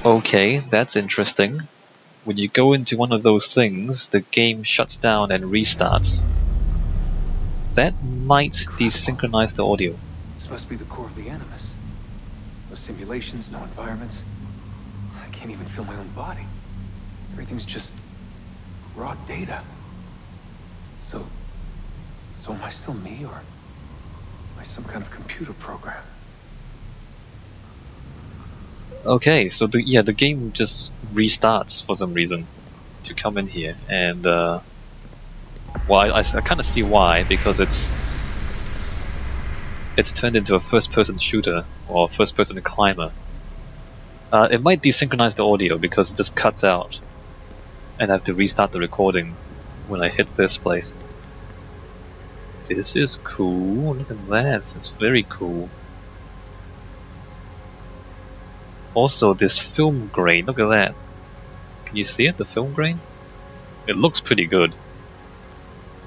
Okay, that's interesting. When you go into one of those things, the game shuts down and restarts. That might desynchronize the audio. This must be the core of the Animus. No simulations, no environments. I can't even feel my own body. Everything's just raw data. So am I still me, or am I some kind of computer program? Okay, so the game just restarts for some reason to come in here, and well, I kind of see why, because it's turned into a first-person shooter or first-person climber. It might desynchronize the audio because it just cuts out, and I have to restart the recording when I hit this place. This is cool. Look at that. It's very cool. Also, this film grain. Look at that. Can you see it? The film grain? It looks pretty good.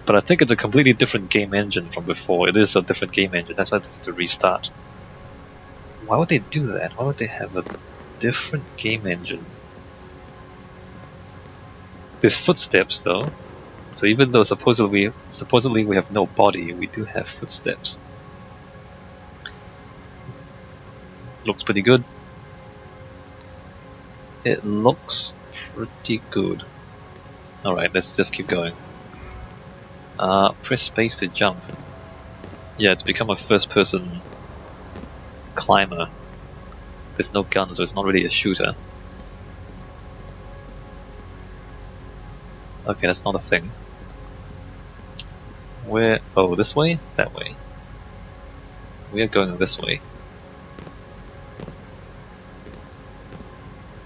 But I think it's a completely different game engine from before. It is a different game engine. That's why it has to restart. Why would they do that? Why would they have a different game engine? There's footsteps though. So even though supposedly we have no body, we do have footsteps. Looks pretty good. It looks pretty good. Alright, let's just keep going. Press space to jump. Yeah, it's become a first-person climber. There's no gun, so it's not really a shooter. Okay, that's not a thing. Where? Oh, this way? That way. We are going this way.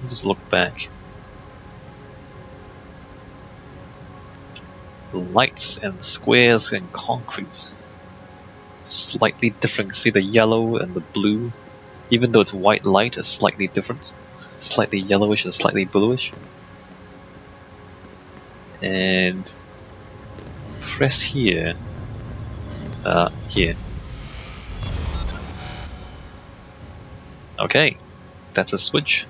Just look back. Lights and squares and concrete. Slightly different. See the yellow and the blue? Even though it's white light, it's slightly different. Slightly yellowish and slightly bluish. And press here. Here. Okay, that's a switch.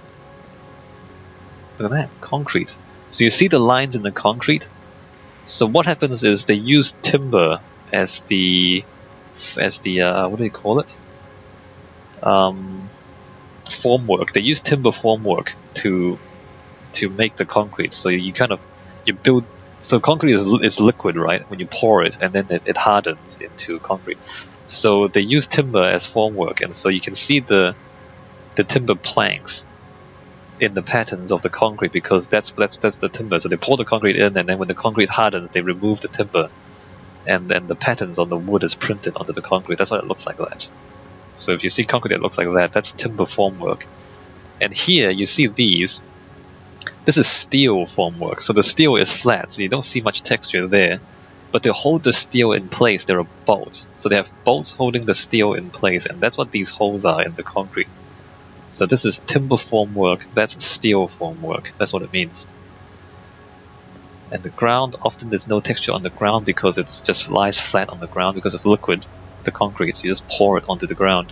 Look at that, concrete. So you see the lines in the concrete? So what happens is they use timber as the what do they call it? Formwork. They use timber formwork to make the concrete. So you build. So concrete is liquid, right? When you pour it, and then it hardens into concrete. So they use timber as formwork, and so you can see the timber planks in the patterns of the concrete, because that's the timber. So they pour the concrete in, and then when the concrete hardens, they remove the timber, and then the patterns on the wood is printed onto the concrete. That's why it looks like that. So if you see concrete that looks like that, that's timber formwork. And here you see these. This is steel formwork. So the steel is flat, so you don't see much texture there. But to hold the steel in place, there are bolts. So they have bolts holding the steel in place, and that's what these holes are in the concrete. So this is timber formwork, that's steel formwork, that's what it means. And the ground, often there's no texture on the ground because it just lies flat on the ground because it's liquid, the concrete, so you just pour it onto the ground.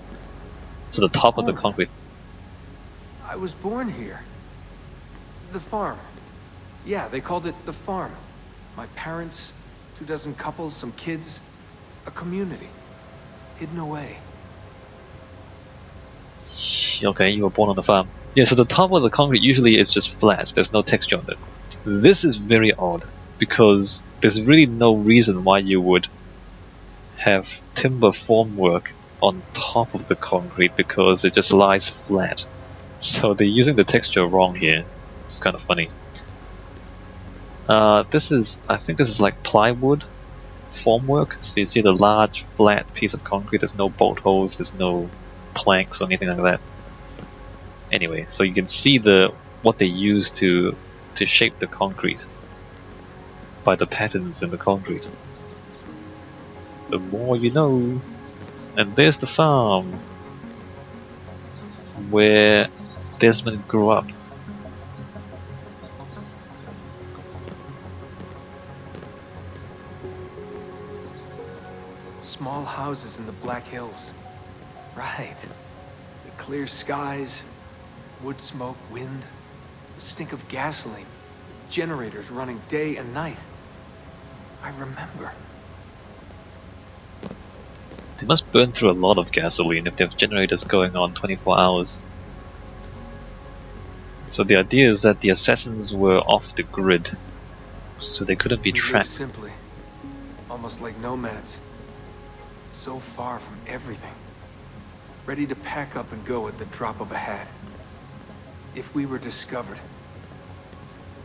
So the top of the concrete... I was born here. The farm. Yeah, they called it the farm. My parents, 24 couples, some kids, a community, hidden away. Okay, you were born on the farm. Yeah, so the top of the concrete usually is just flat, there's no texture on it. This is very odd, because there's really no reason why you would have timber formwork on top of the concrete, because it just lies flat. So they're using the texture wrong here. It's kind of funny. I think this is like plywood formwork. So you see the large flat piece of concrete, there's no bolt holes, there's no planks or anything like that. Anyway, so you can see what they use to shape the concrete by the patterns in the concrete. The more you know. And there's the farm where Desmond grew up. Small houses in the Black Hills. Right. The clear skies, Wood smoke, wind, the stink of gasoline, generators running day and night. I remember. They must burn through a lot of gasoline if they have generators going on 24 hours. So the idea is that the assassins were off the grid, so they couldn't be We lived tracked. simply, almost like nomads. So far from everything. Ready to pack up and go at the drop of a hat. If we were discovered.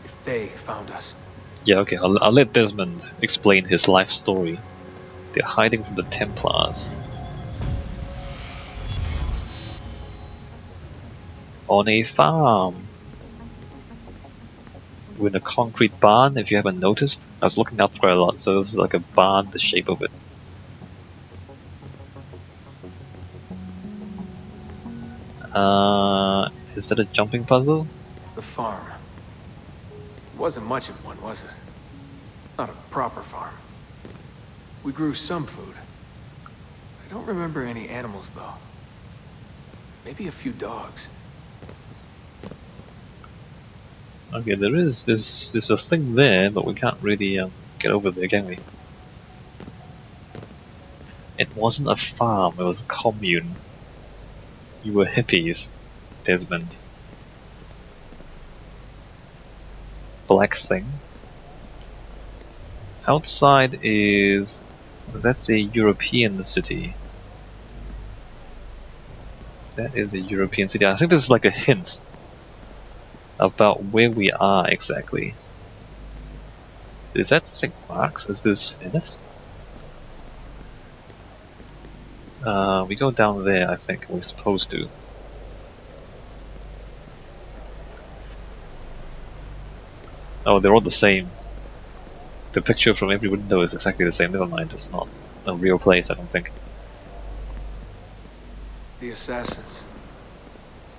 If they found us. Yeah, okay, I'll let Desmond explain his life story. They're hiding from the Templars. On a farm. We're in a concrete barn, if you haven't noticed. I was looking up quite a lot, so this is like a barn, the shape of it. Is that a jumping puzzle? The farm. Wasn't much of one, was it? Not a proper farm. We grew some food. I don't remember any animals, though. Maybe a few dogs. Okay, there's a thing there, but we can't really get over there, can we? It wasn't a farm, it was a commune. You were hippies, Desmond. Black thing. Outside is... that's a European city. That is a European city. I think this is like a hint about where we are exactly. Is that St. Mark's? Is this Venice? We go down there, I think we're supposed to. Oh, they're all the same. The picture from every window is exactly the same. Never mind, it's not a real place, I don't think. The assassins.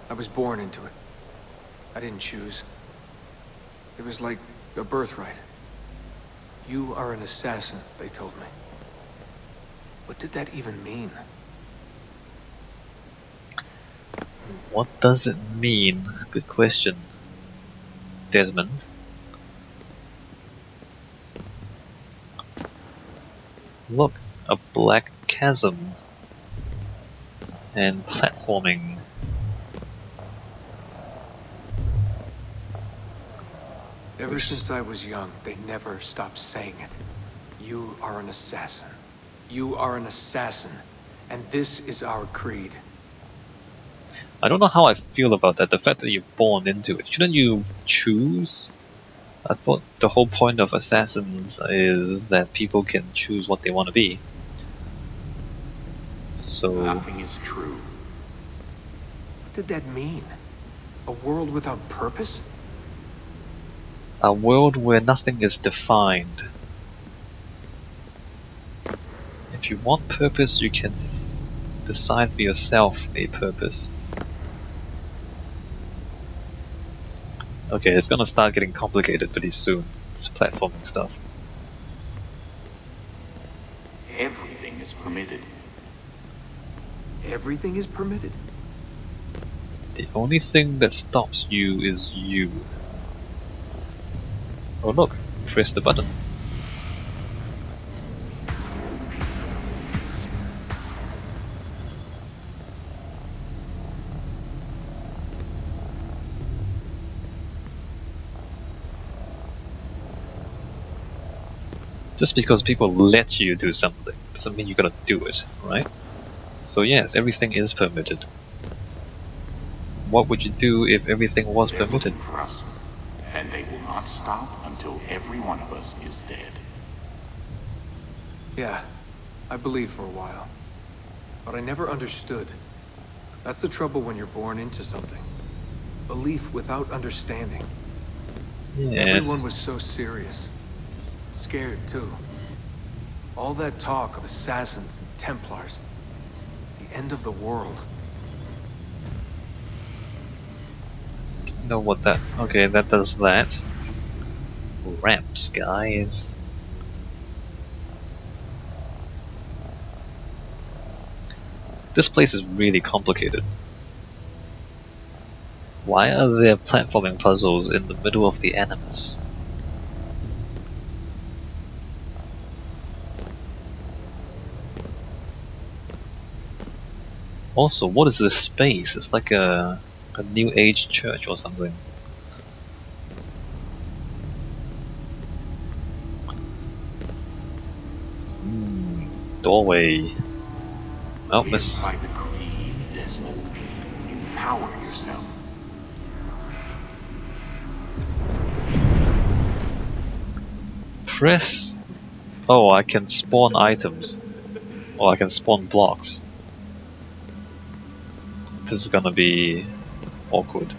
I was born into it. I didn't choose. It was like a birthright. You are an assassin, they told me. What did that even mean? What does it mean? Good question, Desmond. Look, a black chasm. And platforming. Ever since I was young, they never stopped saying it. You are an assassin. You are an assassin. And this is our creed. I don't know how I feel about that, the fact that you're born into it. Shouldn't you choose? I thought the whole point of assassins is that people can choose what they want to be. So... nothing is true. What did that mean? A world without purpose? a world where nothing is defined. If you want purpose, you can decide for yourself a purpose. Okay, it's gonna start getting complicated pretty soon. This platforming stuff. Everything is permitted. Everything is permitted? The only thing that stops you is you. Oh look, press the button. Just because people let you do something doesn't mean you're gonna do it, right? So yes, everything is permitted. What would you do if everything was They're permitted? looking for us, and they will not stop until every one of us is dead. Yeah, I believed for a while. But I never understood. That's the trouble when you're born into something. Belief without understanding. Yes. Everyone was so serious. Scared, too. All that talk of assassins and Templars. The end of the world. Know what that... Okay, that does that. Ramps, guys. This place is really complicated. Why are there platforming puzzles in the middle of the Animus? Also, what is this space? It's like a New Age church or something. Doorway. Oh, Live miss. by the creed, Desmond. Empower yourself. Press. Oh, I can spawn items. Or I can spawn blocks. This is gonna be awkward.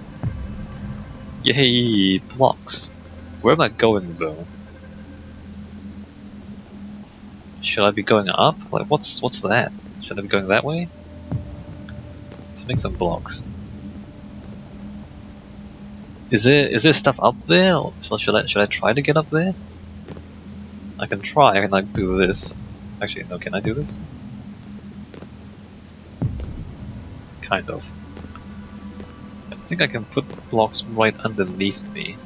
Yay, blocks. Where am I going though? Should I be going up? Like, what's that? Should I be going that way? Let's make some blocks. Is there stuff up there? Or should I try to get up there? I can try. I can like do this. Actually, no. Can I do this? Kind of. I think I can put blocks right underneath me.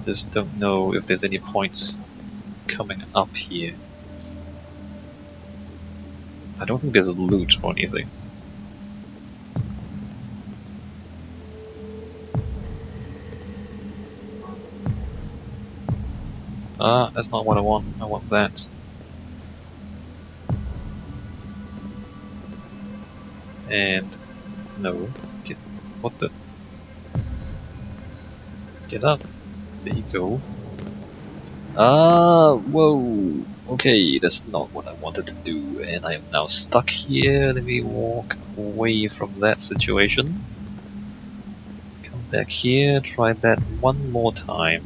Just don't know if there's any points coming up here. I don't think there's loot or anything. That's not what I want. I want that. And no. What the? Get up. There you go. Whoa. Okay, that's not what I wanted to do, and I am now stuck here. Let me walk away from that situation. Come back here, try that one more time.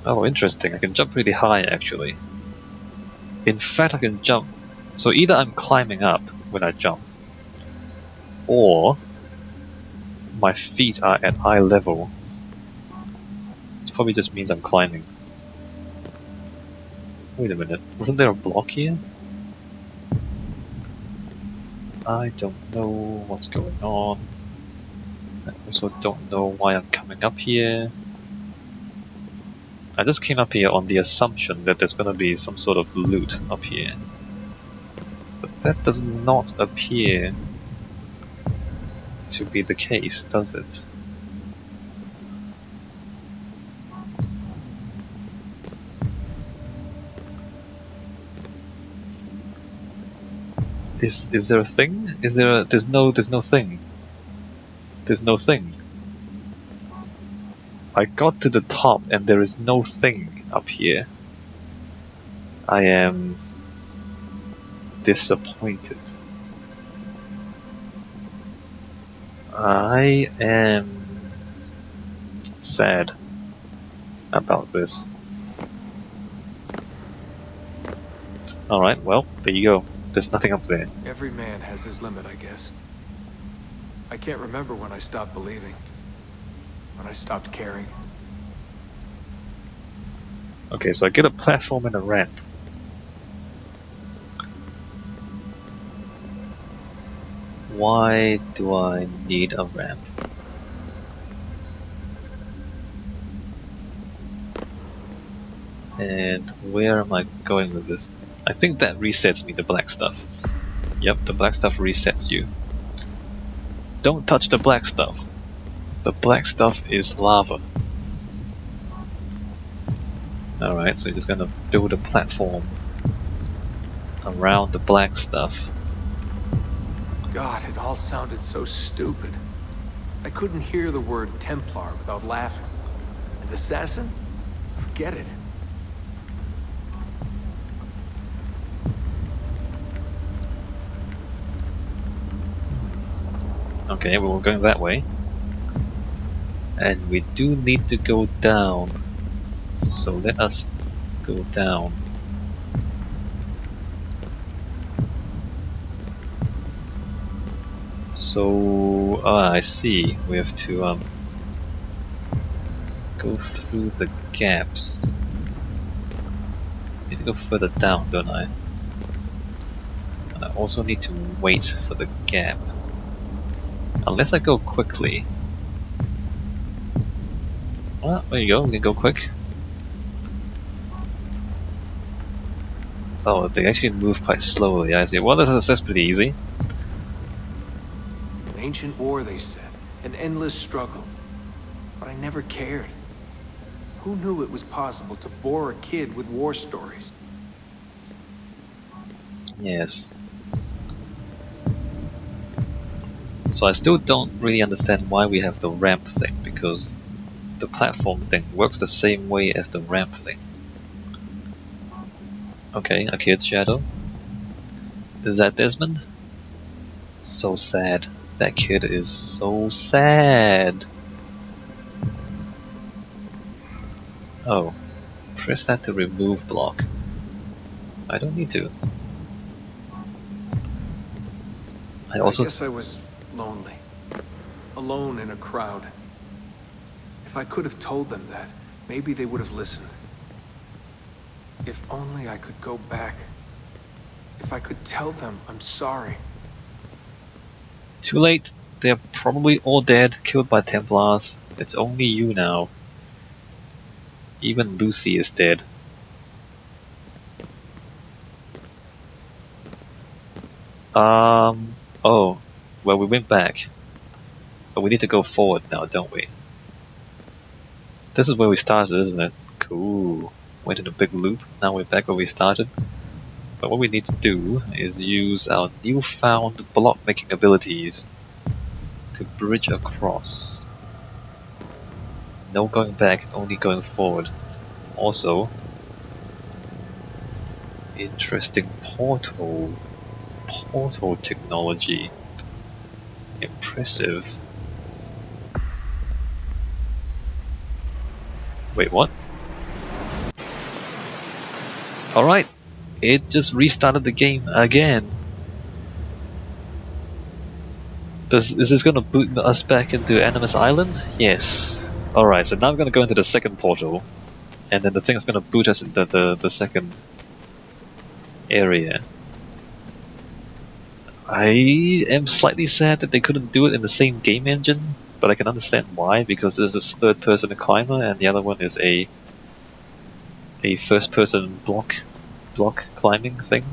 Oh, interesting. I can jump really high, actually. In fact, I can jump. So either I'm climbing up when I jump, or my feet are at eye level. It probably just means I'm climbing. Wait a minute, wasn't there a block here? I don't know what's going on. I also don't know why I'm coming up here. I just came up here on the assumption that there's gonna be some sort of loot up here. But that does not appear to be the case, does it? Is there a thing? There's no thing. There's no thing. I got to the top and there is no thing up here. I am disappointed. I am sad about this. Alright, well, there you go. There's nothing up there. Every man has his limit, I guess. I can't remember when I stopped believing. When I stopped caring. Okay, so I get a platform and a ramp. Why do I need a ramp? And where am I going with this? I think that resets me, the black stuff. Yep, the black stuff resets you. Don't touch the black stuff. The black stuff is lava. Alright, so you're just gonna build a platform around the black stuff. God, it all sounded so stupid. I couldn't hear the word Templar without laughing. And assassin? Forget it. Okay, well, we're going that way. And we do need to go down. So let us go down. So, I see. We have to go through the gaps. Need to go further down, don't I? And I also need to wait for the gap. Unless I go quickly. Well, there you go, we can go quick. Oh, they actually move quite slowly, I see. Well, that's pretty easy. An ancient war, they said. An endless struggle. But I never cared. Who knew it was possible to bore a kid with war stories? Yes. So I still don't really understand why we have the ramp thing, because the platform thing works the same way as the ramp thing. Okay, a kid's shadow. Is that Desmond? So sad. That kid is so sad. Oh, press that to remove block. I don't need to. I guess I was lonely. Alone in a crowd. If I could have told them that, maybe they would have listened. If only I could go back. If I could tell them I'm sorry. Too late. They're probably all dead, killed by Templars. It's only you now. Even Lucy is dead. Oh. Well, we went back. But we need to go forward now, don't we? This is where we started, isn't it? Cool. Went in a big loop. Now we're back where we started. But what we need to do is use our newfound block making abilities to bridge across. No going back, only going forward. Also, interesting portal technology. Impressive. Wait, what? Alright, it just restarted the game again. Is this gonna boot us back into Animus Island? Yes. Alright, so now I'm gonna go into the second portal, and then the thing is gonna boot us into the second area. I am slightly sad that they couldn't do it in the same game engine, but I can understand why, because there's this third-person climber, and the other one is a first-person block climbing thing.